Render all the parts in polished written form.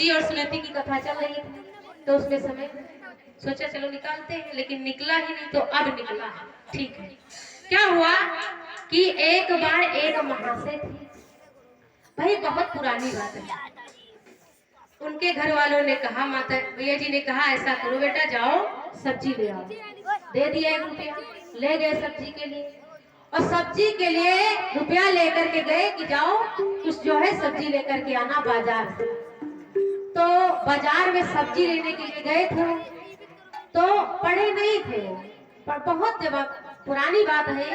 सूची और सुनीति की कथा चल रही थी, तो उसमें समय सोचा चलो निकालते हैं, लेकिन निकला ही नहीं, तो अब निकला है। ठीक है, क्या हुआ कि एक बार एक महाशय थे भाई, बहुत पुरानी बात है। उनके घर वालों ने कहा, माता भैया जी ने कहा ऐसा करो बेटा, जाओ सब्जी ले आओ। दे दिया 1 रुपया, ले गए सब्जी के लिए, और सब्जी के लिए रुपया लेकर के गए कि जाओ कुछ जो है सब्जी लेकर के आना बाजार से। तो बाजार में सब्जी लेने के लिए गए थे, तो पढ़े नहीं थे वो, पर बहुत जब पुरानी बात है,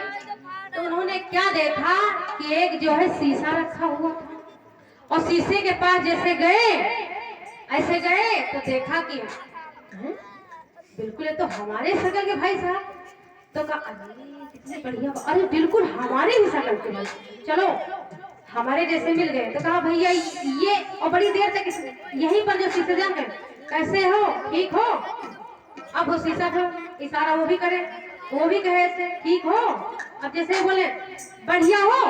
तो उन्होंने क्या देखा कि एक जो है शीशा रखा हुआ था, और शीशे के पास जैसे गए, ऐसे गए तो देखा कि बिल्कुल ये तो हमारे शकल के भाई साहब। तो कहा अरे कितनी बढ़िया, अरे बिल्कुल हमारे ही शकल के भाई, चलो हमारे जैसे मिल गए। तो कहा भैया ये, और बड़ी देर तक यहीं पर जो शीशे जान गए, कैसे हो, ठीक हो। अब वो शीशा था, इशारा वो भी करे, वो भी कहे ऐसे, ठीक हो। अब जैसे बोले बढ़िया हो,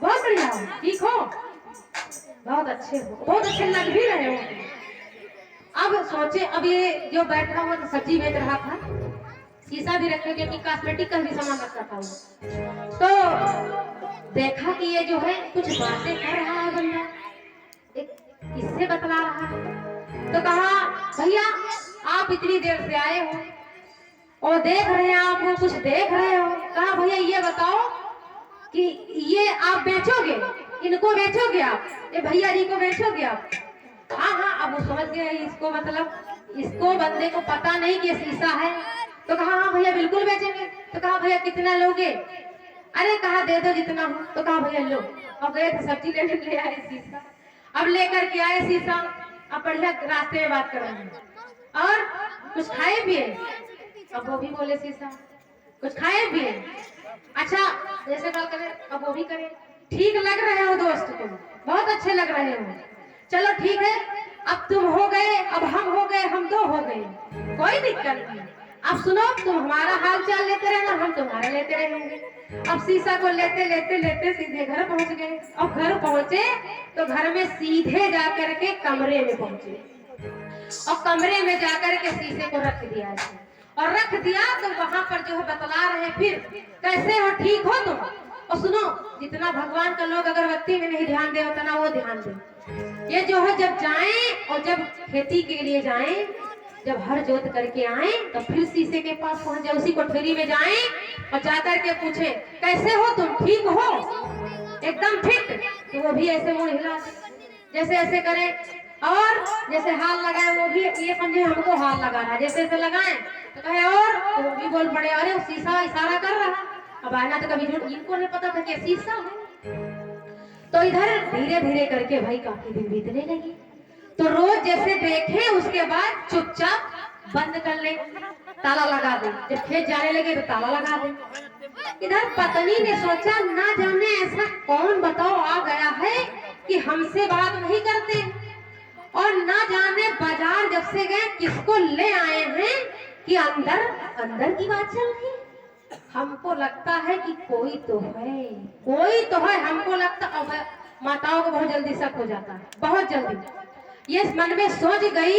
बहुत बढ़िया हो, ठीक हो, बहुत अच्छे हो, बहुत अच्छे लग भी रहे हो। अब सोचे, अब ये जो बैठा हुआ तो सब्जी बेच रहा था, शीशा भी रखे, क्योंकि कॉस्मेटिक का भी सामान रखा था वो। तो देखा कि ये जो है कुछ बातें कर रहा है बंदा, एक किससे बतला रहा है। तो कहा भैया आप इतनी देर से आए हो और देख रहे हैं, आप वो कुछ देख रहे हो। कहा भैया ये बताओ कि ये आप बेचोगे, इनको बेचोगे आप, ये भैया जी को बेचोगे आप। हाँ हाँ, अब वो समझ गए इसको, मतलब इसको बंदे को पता नहीं कि शीशा है। तो कहा हाँ भैया बिल्कुल बेचेंगे। तो कहा भैया कितना लोगे। अरे कहा दे दो जितना हो। तो कहा भैया लो। अब गए तो सब्जी लेने ले आए शीशा, अब लेकर के आए शीशा। अब बढ़िया रास्ते में बात कर रहे हैं, और कुछ खाए पिए। अब वो भी बोले शीशा कुछ खाए पिए, अच्छा जैसे बात करे, अब वो भी करे, ठीक लग रहे हो दोस्त, तुम बहुत अच्छे लग रहे हो, चलो ठीक है, अब तुम हो गए, अब हम हो गए, हम 2 हो गए, कोई दिक्कत नहीं। अब सुनो, तुम हमारा हाल चाल लेते रहना, हम तुम्हारा लेते रहेंगे। अब शीशा को लेते लेते लेते सीधे घर पहुंच गए। अब घर पहुंचे तो घर में सीधे जाकर के कमरे में पहुंचे, और कमरे में जाकर के शीशे को रख दिया, और रख दिया तो वहां पर जो है बतला रहे, फिर कैसे हो, ठीक हो तुम। और सुनो, जितना भगवान का लोग अगरबत्ती में नहीं ध्यान दे उतना वो ध्यान दे। ये जो है जब जाएं, और जब खेती के लिए जाएं, जब हर जोत करके आए, तो फिर शीशे के पास पहुंच जाए, उसी कोठरी में जाएं, और जाकर के पूछे कैसे हो तुम, ठीक हो, एकदम फिट। तो वो भी ऐसे मुंह हिला जैसे ऐसे करे, और जैसे हाथ लगाए वो भी ये समझे हमको हाथ लगा रहा, जैसे ऐसे लगाए तो कहे, और तो वो भी बोल पड़े, अरे शीशा इशारा कर रहा। अब आना तो कभी झूठ, इनको नहीं पता था कि शीशा है। तो इधर धीरे धीरे करके भाई काफी दिन बीतने लगे। तो रोज जैसे देखे, उसके बाद चुपचाप बंद कर ले, ताला लगा दे, जब खेत जाने लगे तो ताला लगा दे। इधर पत्नी ने सोचा, ना जाने ऐसा कौन बताओ आ गया है कि हमसे बात नहीं करते, और ना जाने बाजार जब से गए किसको ले आए हैं कि अंदर अंदर की बात चल रही। हमको लगता है कि कोई तो है, कोई तो है, हमको लगता। अब माताओं को बहुत जल्दी शक हो जाता है, बहुत जल्दी। ये मन में सोच गई,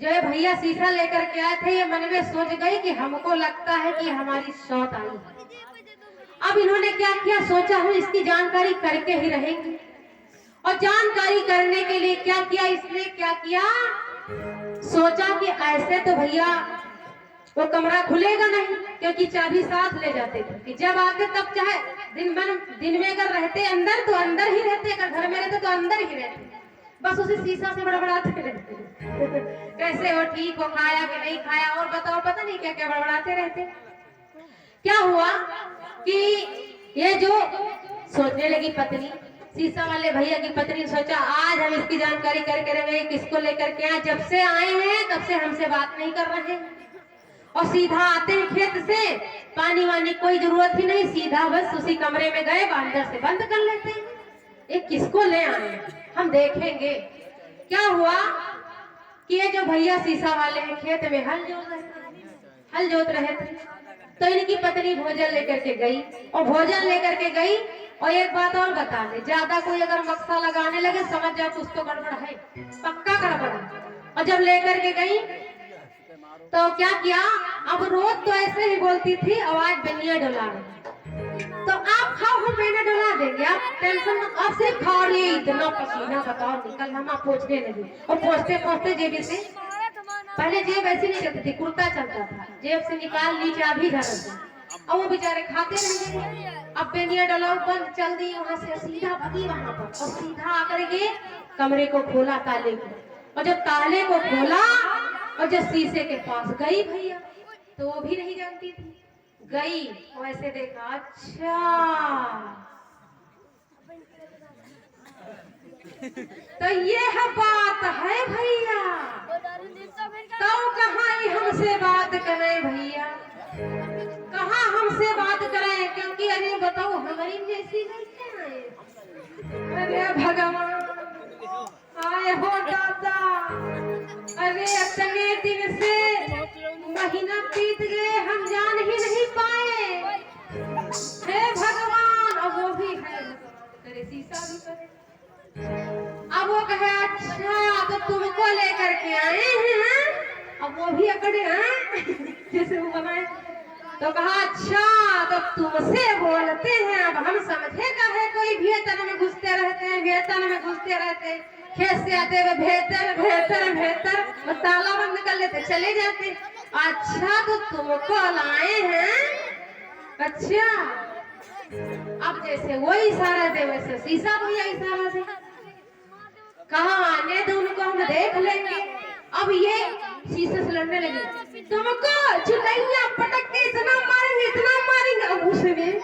जो है भैया शीशा लेकर के आए थे, ये मन में सोच गई कि हमको लगता है कि हमारी सौत आई है। अब इन्होंने क्या किया, सोचा हम इसकी जानकारी करके ही रहेंगे, और जानकारी करने के लिए क्या किया, इसने क्या किया, सोचा कि ऐसे तो भैया वो कमरा खुलेगा नहीं, क्योंकि चाबी साथ ले जाते थे कि जब आते तब चाहे दिन में अगर रहते अंदर तो अंदर ही रहते, अगर घर में रहते तो अंदर ही रहते, बस उसी शीशा से बड़बड़ाते रहते कैसे हो, ठीक हो, खाया कि नहीं खाया, और बताओ पता नहीं क्या क्या बड़बड़ाते रहते। क्या हुआ कि ये जो सोचने लगी पत्नी, शीशा वाले भैया की पत्नी, सोचा आज हम इसकी जानकारी करके रहेंगे, किसको लेकर के आए, जब से आए हैं तब से हमसे बात नहीं कर रहे, और सीधा आते हैं खेत से, पानी वानी कोई जरूरत ही नहीं, सीधा बस उसी कमरे में गए, अंदर से बंद कर लेते हैं। ये किसको ले आए, हम देखेंगे। क्या हुआ कि ये जो भैया शीशा वाले हैं खेत में हल जोत रहे थे, तो इनकी पत्नी भोजन लेकर के गई, और भोजन लेकर के गई और एक बात और बता दे, ज्यादा कोई अगर मक्सा लगाने लगे समझ जाओ कुछ तो गड़बड़ है, पक्का गड़बड़ है। और जब लेकर के गई तो क्या किया, अब रोज तो ऐसे ही बोलती थी, आवाज बेनिया डोला रही। तो आप खाओ, हम बेनिया डोला देंगे, आप टेंशन मत, आप सिर्फ खाओ। ये इतना पसीना बताओ निकल, हम आप पहुंचने लगे और पहुंचते पहुंचते जेबी से, पहले जेब ऐसी नहीं चलती थी, कुर्ता चलता था, जेब से निकाल नीचे अभी धर था। अब वो बेचारे खाते रहेंगे। अब बेनिया डलाओ बंद, चल दी वहां से, सीधा भगी वहां पर और सीधा आकर के कमरे को खोला ताले को। और जब ताले को खोला और जब शीशे के पास गई भैया, तो वो भी नहीं जानती थी, गई वैसे देखा, अच्छा तो ये है बात है भैया, तो कहाँ हमसे बात करें भैया, कहाँ हमसे बात करें, क्योंकि अरे बताओ हमारी जैसी लड़कियां हैं। अरे भगवान आए हो दादा, अरे इतने दिन से महीना बीत गए, हम जान ही नहीं पाए, हे भगवान। अब वो भी है करे शीशा भी करे। अब वो कहे अच्छा तो तुमको लेकर के आए हैं, अब वो भी अकड़े हैं जैसे वो बनाए, तो कहा अच्छा तो तुमसे बोलते हैं, अब हम समझे कहे कोई भेतन में घुसते रहते हैं, भेतन में घुसते रहते हैं, खेत से आते हुए भेतर भेतर भेतर, वो ताला बंद कर लेते चले जाते। अच्छा तो तुमको लाए हैं, अच्छा। अब जैसे वो इशारा दे वैसे शीशा भैया इशारा दे, कहा आने दो उनको, हम देख लेंगे। अब ये शीशे से लड़ने लगी, तुमको चुलैया पटक के इतना मारेंगे इतना मारेंगे। अब उसमें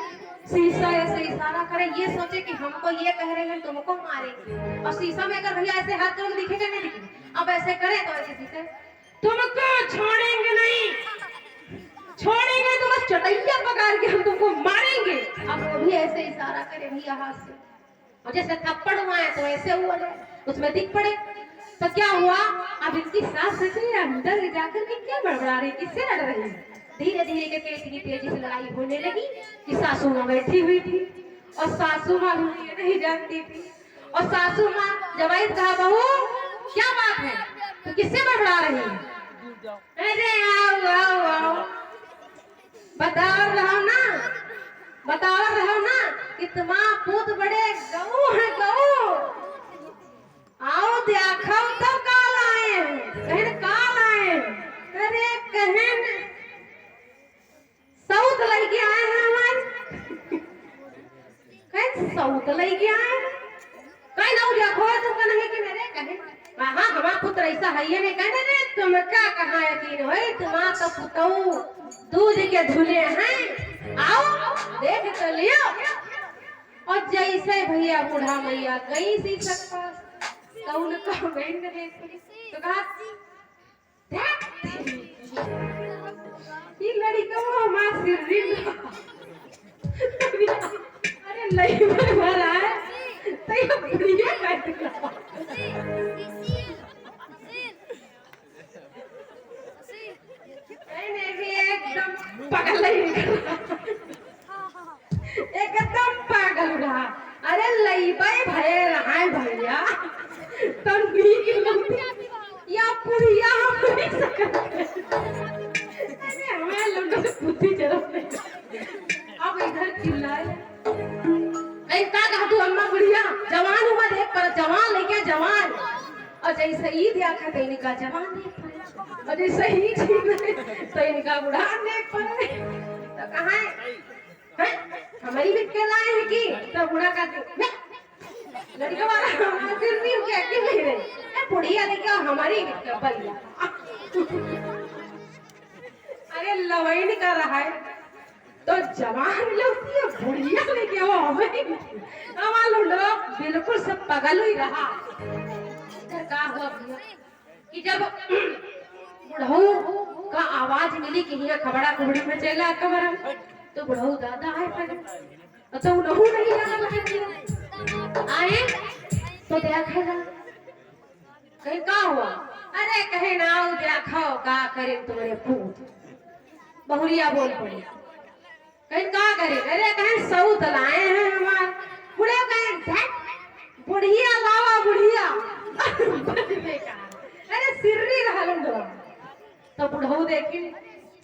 शीशा ऐसे इशारा करे, ये सोचे कि हमको ये कह रहे हैं तुमको मारेंगे, और शीशा में अगर भैया ऐसे हाथ जोड़ दिखेगा नहीं दिखेगा। अब ऐसे करे तो ऐसे शीशे, तुमको छोड़ेंगे नहीं, छोड़ेंगे तो बस चटैया पकड़ के हम तुमको मारेंगे। अब वो भी ऐसे इशारा करे भैया हाथ से, और जैसे थप्पड़ हुआ है तो ऐसे हुआ जाए, उसमें दिख पड़े। तो क्या हुआ, अब इनकी सास सची अंदर जाकर के क्या बड़बड़ा रही, किससे लड़ रही है। धीरे धीरे के इतनी तेजी से लड़ाई होने लगी कि सासू माँ बैठी हुई थी, और सासू माँ भी ये नहीं जानती थी। और सासू माँ जब आई कहा बहू क्या बात है, तो किससे बड़बड़ा रही है, अरे आओ आओ आओ बताओ रहो ना, बताओ रहो ना कि तुम्हारा पूत बड़े गऊ है, गऊ आओ देखो तो काल आए, कहन काल आए, अरे कहन सऊत लेके आए हैं हमारे, कहन सऊत लेके आए, कहन आओ देखो तुम का नहीं कि मेरे कहन हाँ हमारा पुत्र ऐसा है ये नहीं, कहने रे तुम क्या कहा यकीन हो, तुम्हारा तो पुतऊ दूध के धुले हैं, आओ देख तो लियो। और जैसे भैया बूढ़ा मैया गई शीशा के पास, तो उनको बैंड देखी तो कहा ये लड़का वो हमारा सिर अरे नहीं भरा है तो ये बुढ़िया कैसे एकदम पागल एकदम पागल रहा। अरे लईबाई भय रहा है भैया तो या पुड़िया हम नहीं सकते, अरे हमें लोगों को बुद्धि जरूर नहीं। अब इधर चिल्लाए नहीं का कहा तू अम्मा बुढ़िया जवान हुआ देख पर जवान लेके जवान, और जैसे ही देखा तो इनका जवान देख पड़े, और जैसे ही तो इनका बुढ़ा देख पड़े। तो कहा है हमारी भी के लाए हैं कि, तो बुढ़ा का लड़का वाला हमारा सिर भी उनके एक्टिव नहीं रहे, बुढ़िया देखिए हमारी भी बढ़िया अरे लवैन कर रहा है तो जवान लगती है, बुढ़िया लेके वो हमारा लोग बिल्कुल सब पागल ही रहा। क्या हुआ भैया कि जब बुढ़ऊ का आवाज मिली कि यहाँ खबड़ा कुबड़ी में चला कमरा, तो बुढ़ऊ दादा आए पहले तो उन्होंने नहीं लगा आए तो देखेगा कहीं का हुआ, अरे कहे ना देखो का करे तुम्हारे पूत। बहुरिया बोल पड़ी कहीं का करे, अरे कहीं सऊत लाए हैं हमार बुढ़े, कहीं बुढ़िया लावा बुढ़िया अरे सिर्री रहलन दो तो बुढ़ऊ देखी,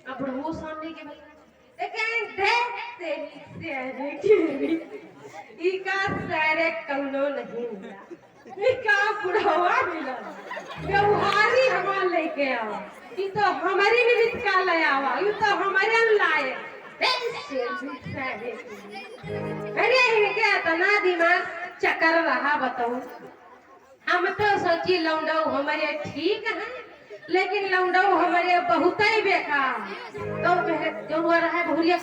अब बुढ़ऊ सामने के भाई कहीं देख तेरी से देखी ई का सारे कौनो नहीं मिला, ई का बुढ़वा मिला व्यवहारी हमार लेके आओ, ई तो हमारी निमित्त का ले आवा, ई तो हमारे लाए अरे क्या इतना दिमाग चक्कर रहा बताओ। हम तो सोची लौंडऊ हमारे ठीक है, लेकिन लौंडऊ हमारे बहुत ही बेकार। तो जो हुआ रहा है बहुरिया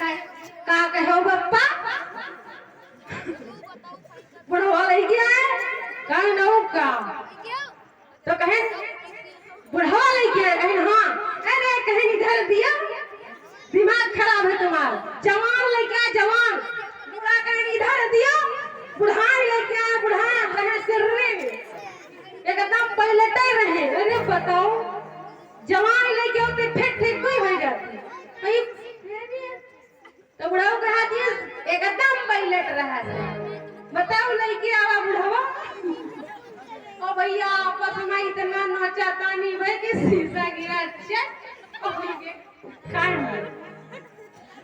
का कहो बप्पा बुढ़वा ले गया है कहीं नौ का, तो कहे बुढ़वा ले गया कहीं, हाँ अरे कहीं इधर दिया दिमाग खराब है तुम्हारा, जवान लेके आए जवान, बुढ़ा कहीं इधर दिया, बुढ़ान लेके आए बुढ़ान रहे सिर्रे एकदम पलटे रहे। अरे बताओ जवान लेके आते फिर ठीक कोई हो जाती, तो बुढ़ाओ कहा दिया एकदम पलट रहा है। बताओ लेके आवा बुढ़ावा, ओ भैया आपस में इतना नाचा तानी भाई कि शीशा गिरा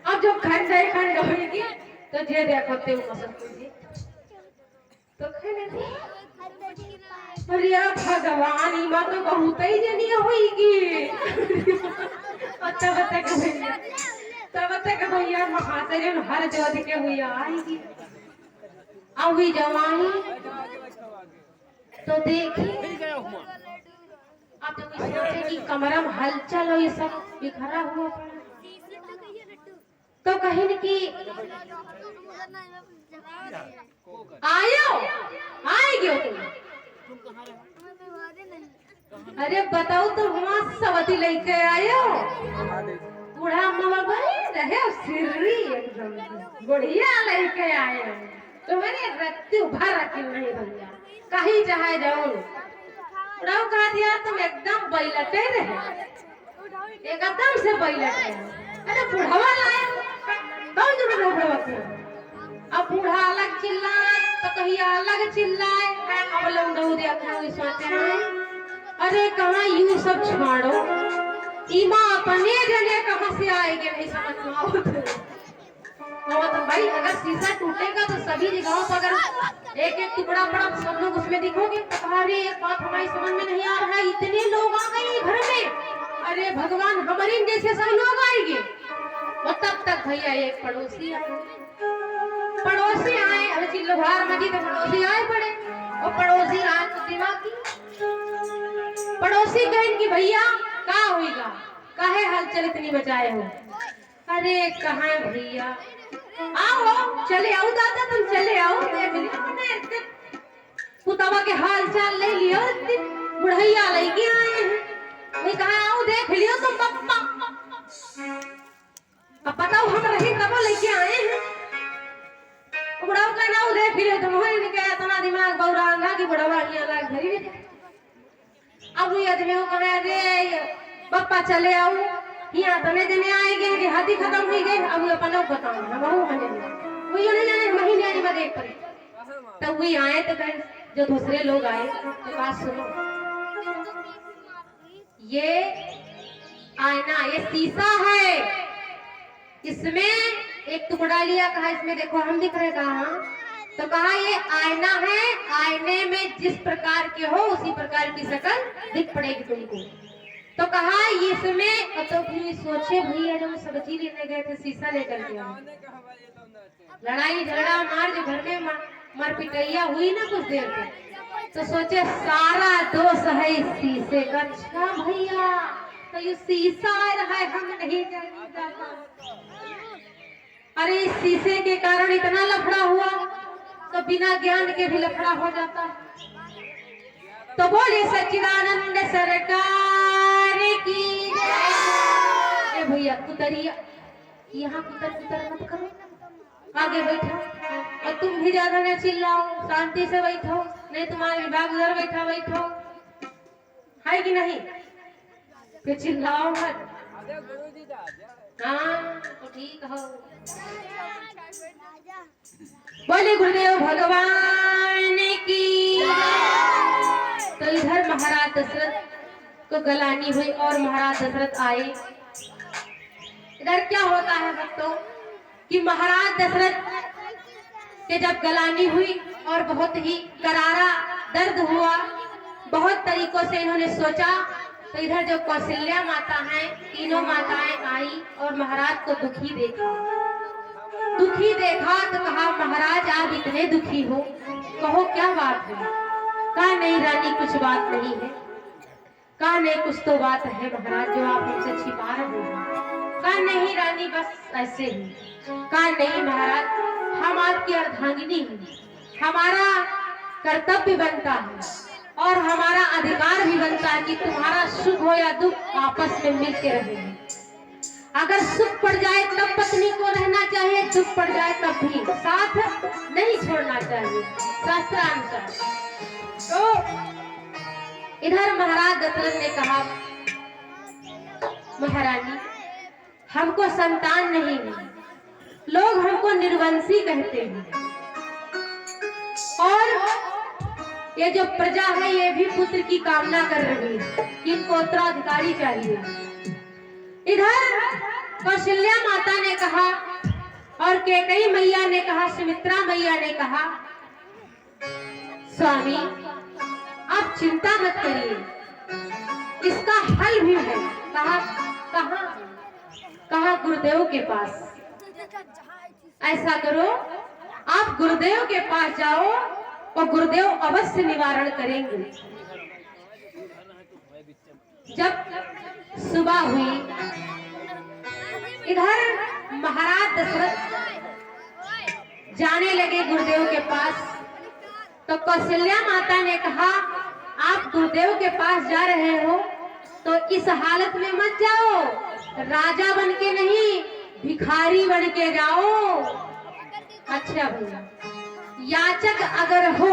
अब जो खंड होगी तो जे देखो ते तो अरे भगवान ई बात तो बहुत ही जनी होगी तब तक भैया महाशय हर जोध के हुआ आएगी अभी जवानी तो देखी अब तो सोचे कि कमरा में हलचल हो, ये सब बिखरा हुआ तो कहीं न कि आयो आएगी तुम, अरे बताओ तो वहाँ सवती लेके आयो बूढ़ा मवा रहे सिर्री एकदम बढ़िया लेके आए, तुम्हारे रत्ती भर रखी नहीं भैया कहीं चाहे जाओ बुढ़ाऊ कहा दिया तुम एकदम बैलटे रहे, एकदम से बैलटे। अरे बुढ़ावा लाए कौन जो बुढ़ावा को, अब बूढ़ा अलग चिल्लाए तो कहीं अलग चिल्लाए, अब लौंडऊ देखा सोचे हैं अरे कहाँ यू सब छोड़ो ईमा अपने जने कहाँ से आएंगे नहीं समझ में आओ तो भाई अगर शीशा टूटेगा तो सभी जगहों पर अगर एक एक टुकड़ा पड़ा तो सब लोग उसमें दिखोगे। अरे एक बात हमारी समझ में नहीं आ रहा है, इतने लोग आ गए घर में, अरे भगवान हमारे जैसे सब लोग आएंगे। और तब तक भैया एक पड़ोसी आए अरे चिल्लोहार मजी तो पड़ोसी आए पड़े, और पड़ोसी आए तो दिमागी पड़ोसी कहें कि भैया क्या होगा, काहे हलचल इतनी बचाए हो। अरे कहाँ भैया आओ चले आओ दादा तुम चले आओ, देख लिया पुतवा के हाल चाल ले लियो, बुढ़ैया लेके आए हैं, मैं कहा आओ देख लियो तुम पप्पा, अब बताओ हम रही तब लेके आए हैं, बुढ़ाओ कहना आओ देख लियो तुम, हो नहीं क्या इतना दिमाग बौरा ना कि बुढ़वा यहाँ लाग धरी। अब ये आदमी को कहा रे पप्पा चले आओ यहाँ तने जने आएंगे कि हाथी खत्म हो गए, अब अपना बताओ हम वो नहीं जाने महीने में देख पर तब वही आए तो कहीं जो दूसरे लोग आए तो बात सुनो, ये आईना ये शीशा है, इसमें एक टुकड़ा लिया, कहा इसमें देखो हम दिख रहे, कहा तो कहा ये आईना है, आईने में जिस प्रकार के हो उसी प्रकार की शक्ल दिख पड़ेगी तुमको। तो कहा इसमें तो फिर सोचे भैया जब सब्जी लेने गए थे शीशा लेकर के, लड़ाई झगड़ा मार जो घर में मर पिटैया हुई ना कुछ देर पे, तो सोचे सारा दोष है इस शीशे का। अच्छा भैया तो ये शीशा रहा है हम नहीं जानता, अरे इस शीशे के कारण इतना लफड़ा हुआ तो बिना ज्ञान के भी लफड़ा हो जाता। तो बोले सच्चिदानंद सरकार की जय। भैया कुतरिया यहाँ कुतर मत करो, आगे बैठो और तुम भी ज्यादा न चिल्लाओ, शांति से बैठो, नहीं तुम्हारे विभाग उधर बैठो है कि नहीं, फिर चिल्लाओ मत। हाँ तो ठीक हो। बोले गुरुदेव भगवान की। तो इधर महाराज दशरथ को गलानी हुई और महाराज दशरथ आए। इधर क्या होता है भक्तों कि महाराज दशरथ के जब गलानी हुई और बहुत ही करारा दर्द हुआ, बहुत तरीकों से इन्होंने सोचा, तो इधर जो कौशल्या माता है, तीनों माताएं आई और महाराज को दुखी देखा तो कहा महाराज आप इतने दुखी हो, कहो क्या बात है। कहा नहीं रानी कुछ बात नहीं है। कहा नहीं कुछ तो बात है महाराज जो आप हमसे छिपा रहे हो। कहा नहीं रानी बस ऐसे ही। कहा नहीं महाराज हम आपकी अर्धांगिनी हैं, हमारा कर्तव्य बनता है और हमारा अधिकार भी बनता है कि तुम्हारा सुख हो या दुख आपस में मिलके रहेंगे। अगर सुख पड़ जाए तब पत्नी को रहना चाहिए, दुख पड़ जाए तब भी साथ नहीं छोड़ना चाहिए शास्त्रानुसार। तो इधर महाराज दशरथ ने कहा महारानी हमको संतान नहीं है, लोग हमको निर्वंशी कहते हैं और ये जो प्रजा है ये भी पुत्र की कामना कर रही है, इनको उत्तराधिकारी चाहिए। इधर कौशल्या माता ने कहा और कैकेयी मैया ने कहा, सुमित्रा मैया ने कहा स्वामी आप चिंता मत करिए, इसका हल भी है। कहा गुरुदेव के पास। ऐसा करो आप गुरुदेव के पास जाओ और गुरुदेव अवश्य निवारण करेंगे। जब सुबह हुई इधर महाराज दशरथ जाने लगे गुरुदेव के पास, तो कौशल्या माता ने कहा आप गुरुदेव के पास जा रहे हो तो इस हालत में मत जाओ, राजा बन के नहीं भिखारी बन के जाओ। अच्छा भैया याचक अगर हो,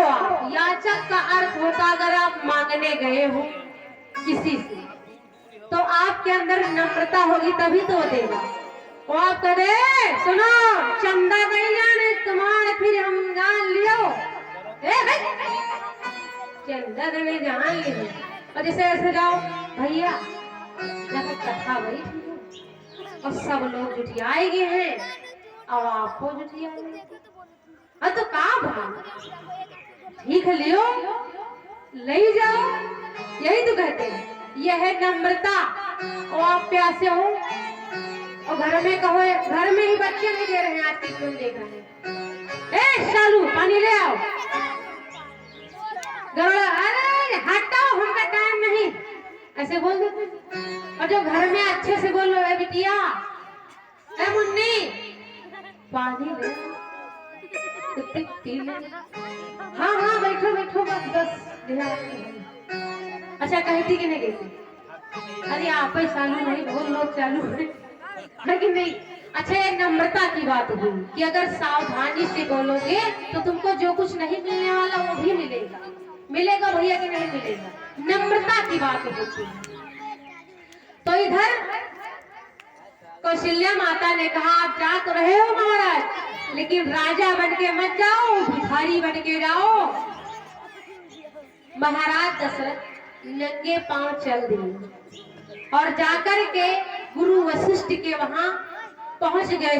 याचक का अर्थ होता अगर आप मांगने गए हो किसी से तो आपके अंदर नम्रता होगी तभी तो देगा। वो आप कहे सुनो चंदा नहीं जाने तुम्हारे फिर हम जान लियो, चंदा देने जान लियो। और जैसे ऐसे जाओ भैया जब कथा वही और सब लोग जुटियाएंगे हैं और आपको जुटियाएंगे तो काम ठीक लियो ले जाओ, यही तो कहते हैं यह है नम्रता। और आप प्यासे हो और घर में कहो, घर में ही बच्चे नहीं दे रहे हैं, आज की फिल्म देख रहे हैं, शालू पानी ले आओ, अरे हटाओ हमका टाइम नहीं, ऐसे बोल देते। और जो घर में अच्छे से बोलो बिटिया मुन्नी पानी ले हाँ हाँ बैठो बैठो बस अच्छा कहती कि नहीं कहती, अरे आप ही चालू नहीं बहुत लोग चालू है लेकिन नहीं। अच्छा ये नम्रता की बात हुई कि अगर सावधानी से बोलोगे तो तुमको जो कुछ नहीं मिलने वाला वो भी मिलेगा। मिलेगा भैया कि नहीं मिलेगा, नम्रता की बात होती है। तो इधर कौशल्या माता ने कहा आप जा तो रहे हो महाराज, लेकिन राजा बन के मत जाओ, भिखारी बन के जाओ। महाराज दशरथ नंगे पांव चल दिए और जाकर के गुरु वशिष्ठ के वहां पहुंच गए।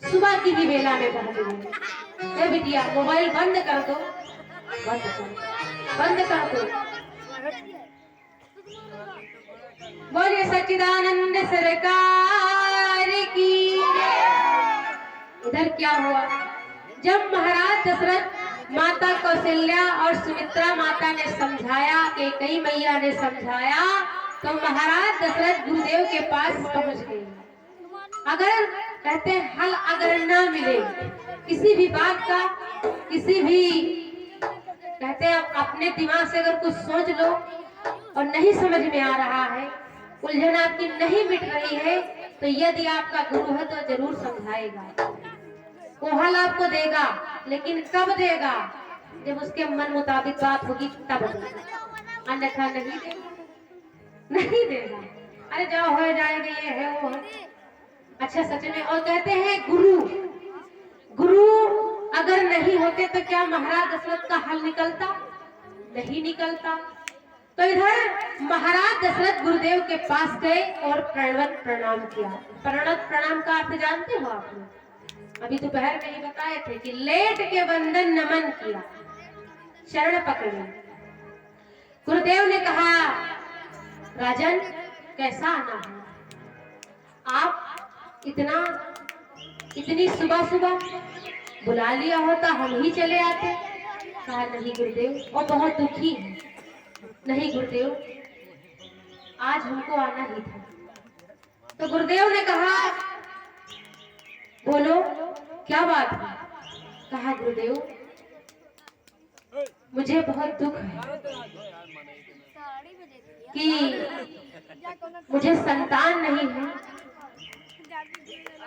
सुबह की ही बेला में पहुंच गए। बिटिया मोबाइल बंद कर दो, बंद कर दो। बोलिए सच्चिदानंद सरकार की। इधर क्या हुआ, जब महाराज दशरथ माता कौशल्या और सुमित्रा माता ने समझाया, कैकेयी मैया ने समझाया, तो महाराज दशरथ गुरुदेव के पास पहुंच गए। अगर कहते हल अगर ना मिले किसी भी बात का, किसी भी कहते अपने दिमाग से अगर कुछ सोच लो और नहीं समझ में आ रहा है, उलझन आपकी नहीं मिट रही है, तो यदि आपका गुरु है तो जरूर समझाएगा, वो हल आपको देगा। लेकिन कब देगा, जब उसके मन मुताबिक बात होगी तब देगा, अन्यथा नहीं देगा, नहीं देगा। अरे जो हो जाएगा ये है वो है, अच्छा सच में। और कहते हैं गुरु अगर नहीं होते तो क्या महाराज दशरथ का हल निकलता? नहीं निकलता। तो इधर महाराज दशरथ गुरुदेव के पास गए और प्रणवत प्रणाम किया। प्रणवत प्रणाम का अर्थ जानते हो आप लोग? अभी दोपहर में ही बताए थे कि लेट के वंदन नमन किया, शरण पकड़ी। गुरुदेव ने कहा, राजन कैसा आना है? आप इतनी सुबह सुबह बुला लिया होता हम ही चले आते। कहा नहीं गुरुदेव, और बहुत दुखी है। नहीं गुरुदेव, आज हमको आना ही था। तो गुरुदेव ने कहा, बोलो क्या बात है? कहा गुरुदेव, मुझे बहुत दुख है कि मुझे संतान नहीं है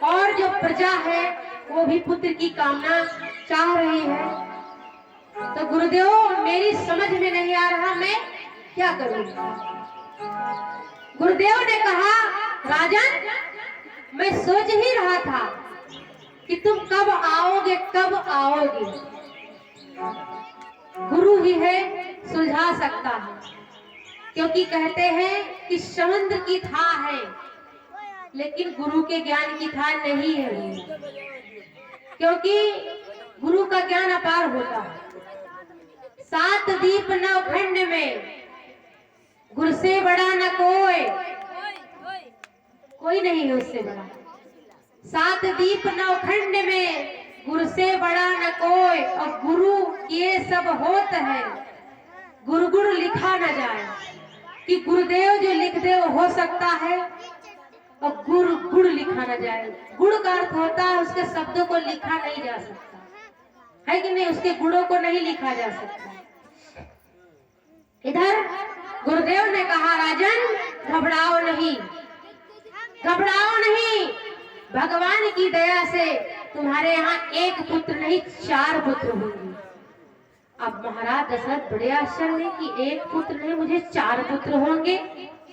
और जो प्रजा है वो भी पुत्र की कामना चाह रही है। तो गुरुदेव मेरी समझ में नहीं आ रहा, मैं क्या करूं? गुरुदेव ने कहा, राजन मैं सोच ही रहा था कि तुम कब आओगे कब आओगे। गुरु ही है सुलझा सकता है, क्योंकि कहते हैं कि समुद्र की था है लेकिन गुरु के ज्ञान की था नहीं है, क्योंकि गुरु का ज्ञान अपार होता है। 7 दीप 9 खंड में गुरु से बड़ा न कोई नहीं है उससे बड़ा। 7 दीप 9 खंड में गुरु से बड़ा न कोई, और गुरु ये सब होत है गुरु गुरु लिखा न जाए, कि गुरुदेव जो लिख दे वो हो सकता है और गुरु गुड़ लिखा न जाए। गुड़ का अर्थ होता है उसके शब्दों को लिखा नहीं जा सकता है कि नहीं, उसके गुणों को नहीं लिखा जा सकता। इधर गुरुदेव ने कहा, राजन घबराओ नहीं, घबराओ नहीं, भगवान की दया से तुम्हारे यहाँ एक पुत्र नहीं 4 पुत्र होंगे। अब महाराज दशरथ बड़े आश्चर्य है कि एक पुत्र नहीं मुझे 4 पुत्र होंगे।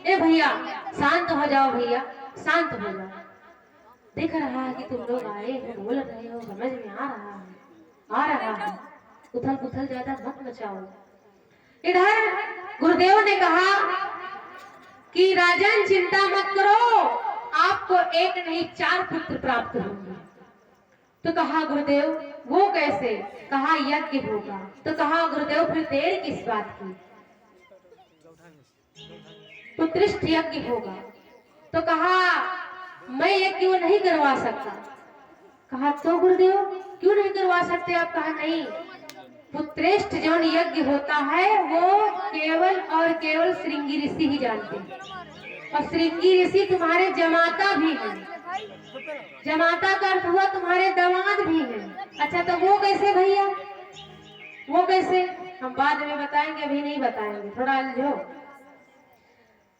ए भैया शांत हो जाओ, भैया शांत हो जाओ। दिख रहा है कि तुम लोग आए हो, बोल रहे हो, समझ में आ रहा है। उथल पुथल ज्यादा मत मचाओ। इधर गुरुदेव ने कहा कि राजन चिंता मत करो, आपको एक नहीं 4 पुत्र प्राप्त होंगे। तो कहा गुरुदेव वो कैसे? कहा यज्ञ होगा। तो कहा गुरुदेव फिर देर किस बात की? पुत्रिष्ठ यज्ञ होगा। तो कहा मैं यज्ञ वो नहीं करवा सकता। कहा तो गुरुदेव क्यों नहीं करवा सकते आप? कहा नहीं, पुत्रेष्ठ जो यज्ञ होता है वो केवल और केवल श्रृंगी ऋषि ही जानते हैं, और श्रृंगी ऋषि तुम्हारे जमाता भी है। जमाता का अर्थ हुआ तुम्हारे दामाद भी है। अच्छा तो वो कैसे भैया? वो कैसे? हम बाद में बताएंगे, अभी नहीं बताएंगे, थोड़ा अलझो।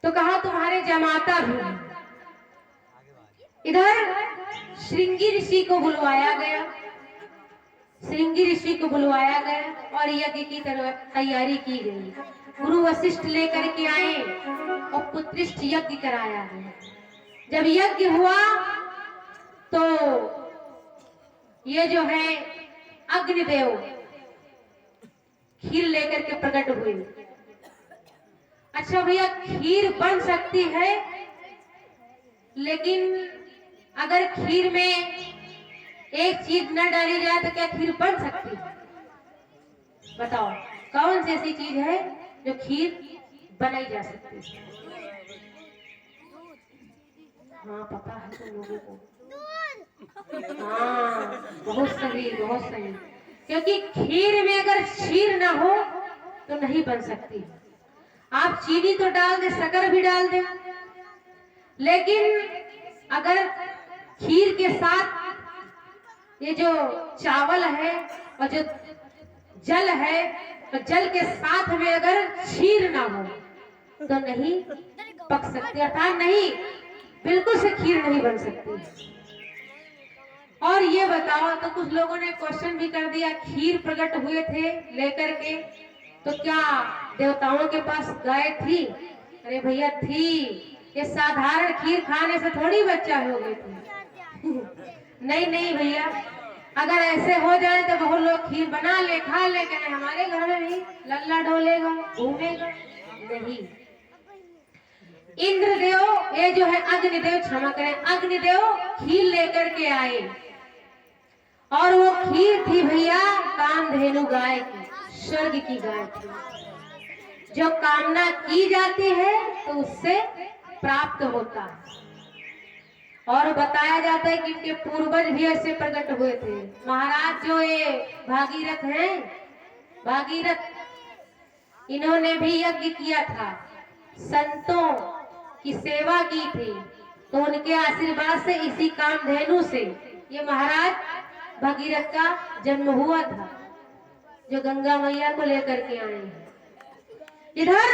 तो कहा तुम्हारे जमाता भी है। इधर श्रृंगी ऋषि को बुलवाया गया, श्रृंगी ऋषि को बुलवाया गया और यज्ञ की तैयारी की गई। गुरु वशिष्ठ लेकर के आए और पुत्रिष्ठ यज्ञ कराया गया। जब यज्ञ हुआ तो ये जो है अग्निदेव खीर लेकर के प्रकट हुए। अच्छा भैया खीर बन सकती है, लेकिन अगर खीर में एक चीज न डाली जाए तो क्या खीर बन सकती है? बताओ कौन सी ऐसी चीज है जो खीर बनाई जा सकती है? हाँ पता है तुम लोगों को। हाँ बहुत सही, बहुत सही। क्योंकि खीर में अगर क्षीर ना हो तो नहीं बन सकती। आप चीनी तो डाल दे, शक्कर भी डाल दे, लेकिन अगर खीर के साथ ये जो चावल है और जो जल है, तो जल के साथ में अगर क्षीर ना हो तो नहीं पक सकती, अर्थात नहीं बिल्कुल से खीर नहीं बन सकती। और ये बताओ, तो कुछ लोगों ने क्वेश्चन भी कर दिया, खीर प्रकट हुए थे लेकर के, तो क्या देवताओं के पास गाय थी? अरे भैया थी, ये साधारण खीर खाने से थोड़ी बच्चा हो गई थी। नहीं नहीं भैया, अगर ऐसे हो जाए तो बहुत लोग खीर बना ले खा ले, कहे हमारे घर में भी लल्ला डोलेगा घूमेगा। नहीं, इंद्रदेव, ये जो है अग्निदेव, क्षमा करें, अग्निदेव खीर लेकर के आए, और वो खीर थी भैया कामधेनु गाय की, स्वर्ग की गाय थी। जो कामना की जाती है तो उससे प्राप्त होता है। और बताया जाता है कि इनके पूर्वज भी ऐसे प्रकट हुए थे। महाराज जो ये भागीरथ हैं, भागीरथ, इन्होंने भी यज्ञ किया था, संतों की सेवा की थी, तो उनके आशीर्वाद से, इसी कामधेनु से ये महाराज भागीरथ का जन्म हुआ था, जो गंगा मैया को लेकर के आए हैं। इधर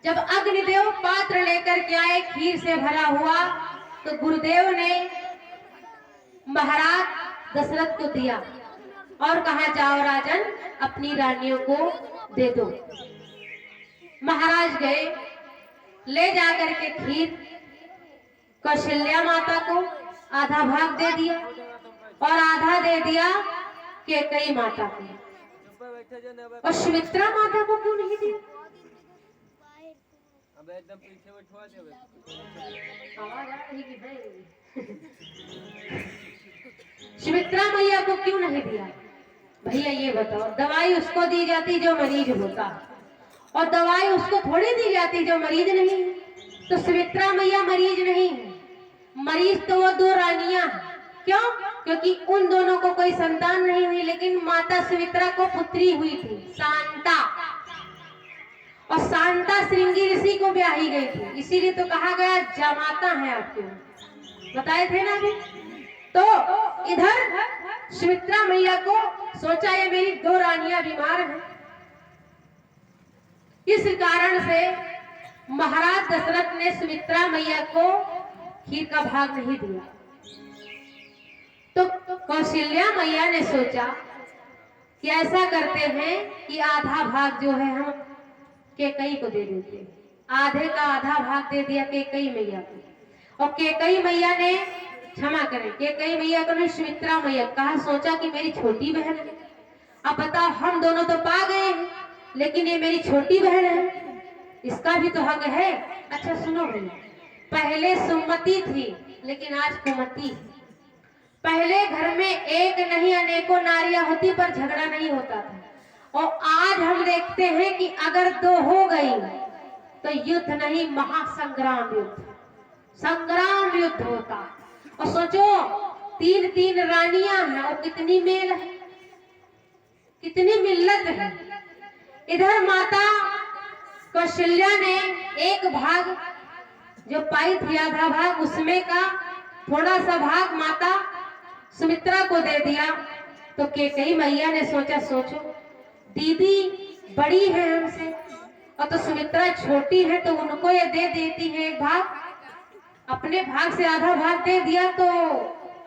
जब अग्निदेव पात्र लेकर के आए खीर से भरा हुआ, तो गुरुदेव ने महाराज दशरथ को दिया और कहा जाओ राजन, अपनी रानियों को दे दो। महाराज गए, ले जाकर के खीर कौशल्या माता को आधा भाग दे दिया और आधा दे दिया कैकेयी माता को। और सुमित्रा माता को क्यों नहीं दिया? एकदम पीछे बैठवा दे, आवाज आ रही कि नहीं? सुमित्रा मैया को क्यों नहीं दिया? भैया ये बताओ, दवाई उसको दी जाती जो मरीज होता, और दवाई उसको थोड़ी दी जाती जो मरीज नहीं। तो सुमित्रा मैया मरीज नहीं, मरीज तो वो दो रानियां। क्यों? क्योंकि उन दोनों को कोई संतान नहीं हुई, लेकिन माता सुमित्रा को पुत्री हुई थी, शांता। और शांता श्रृंगी ऋषि को ब्याही गई थी, इसीलिए तो कहा गया जामाता है आपको, बताए थे ना अभी। तो इधर सुमित्रा मैया को सोचा ये मेरी दो रानियां बीमार हैं, इस कारण से महाराज दशरथ ने सुमित्रा मैया को खीर का भाग नहीं दिया। तो कौशल्या मैया ने सोचा कि ऐसा करते हैं कि आधा भाग जो है हम कैकेयी को दे देते हैं। आधे का आधा भाग दे दिया कैकेयी मैया को, और कैकेयी मैया ने, क्षमा करें, कैकेयी मैया को नहीं, सुमित्रा मैया कहा, सोचा कि मेरी छोटी बहन है, अब बताओ हम दोनों तो पा गए हैं, लेकिन ये मेरी छोटी बहन है, इसका भी तो हक है। अच्छा सुनो भैया, पहले सुमति थी लेकिन आज कुमति है। पहले घर में एक नहीं अनेकों नारियां होती पर झगड़ा नहीं होता था, और आज हम देखते हैं कि अगर दो हो गई तो युद्ध नहीं, महासंग्राम युद्ध, संग्राम युद्ध होता। और सोचो, तीन तीन रानियां हैं और कितनी मेल है, कितनी मिल्लत है। इधर माता कौशल्या ने एक भाग जो पाई थी, आधा भाग, उसमें का थोड़ा सा भाग माता सुमित्रा को दे दिया। तो कैकेयी मैया ने सोचा, सोचो दीदी बड़ी है हमसे, और तो सुमित्रा छोटी है, तो उनको ये दे देती है एक भाग, अपने भाग से आधा भाग दे दिया, तो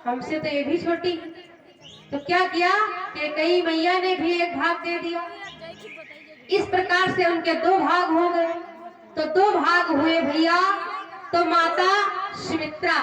हमसे तो ये भी छोटी है। तो क्या किया, कैकेयी मैया ने भी एक भाग दे दिया। इस प्रकार से उनके दो भाग हो गए। तो दो भाग हुए भैया। तो माता सुमित्रा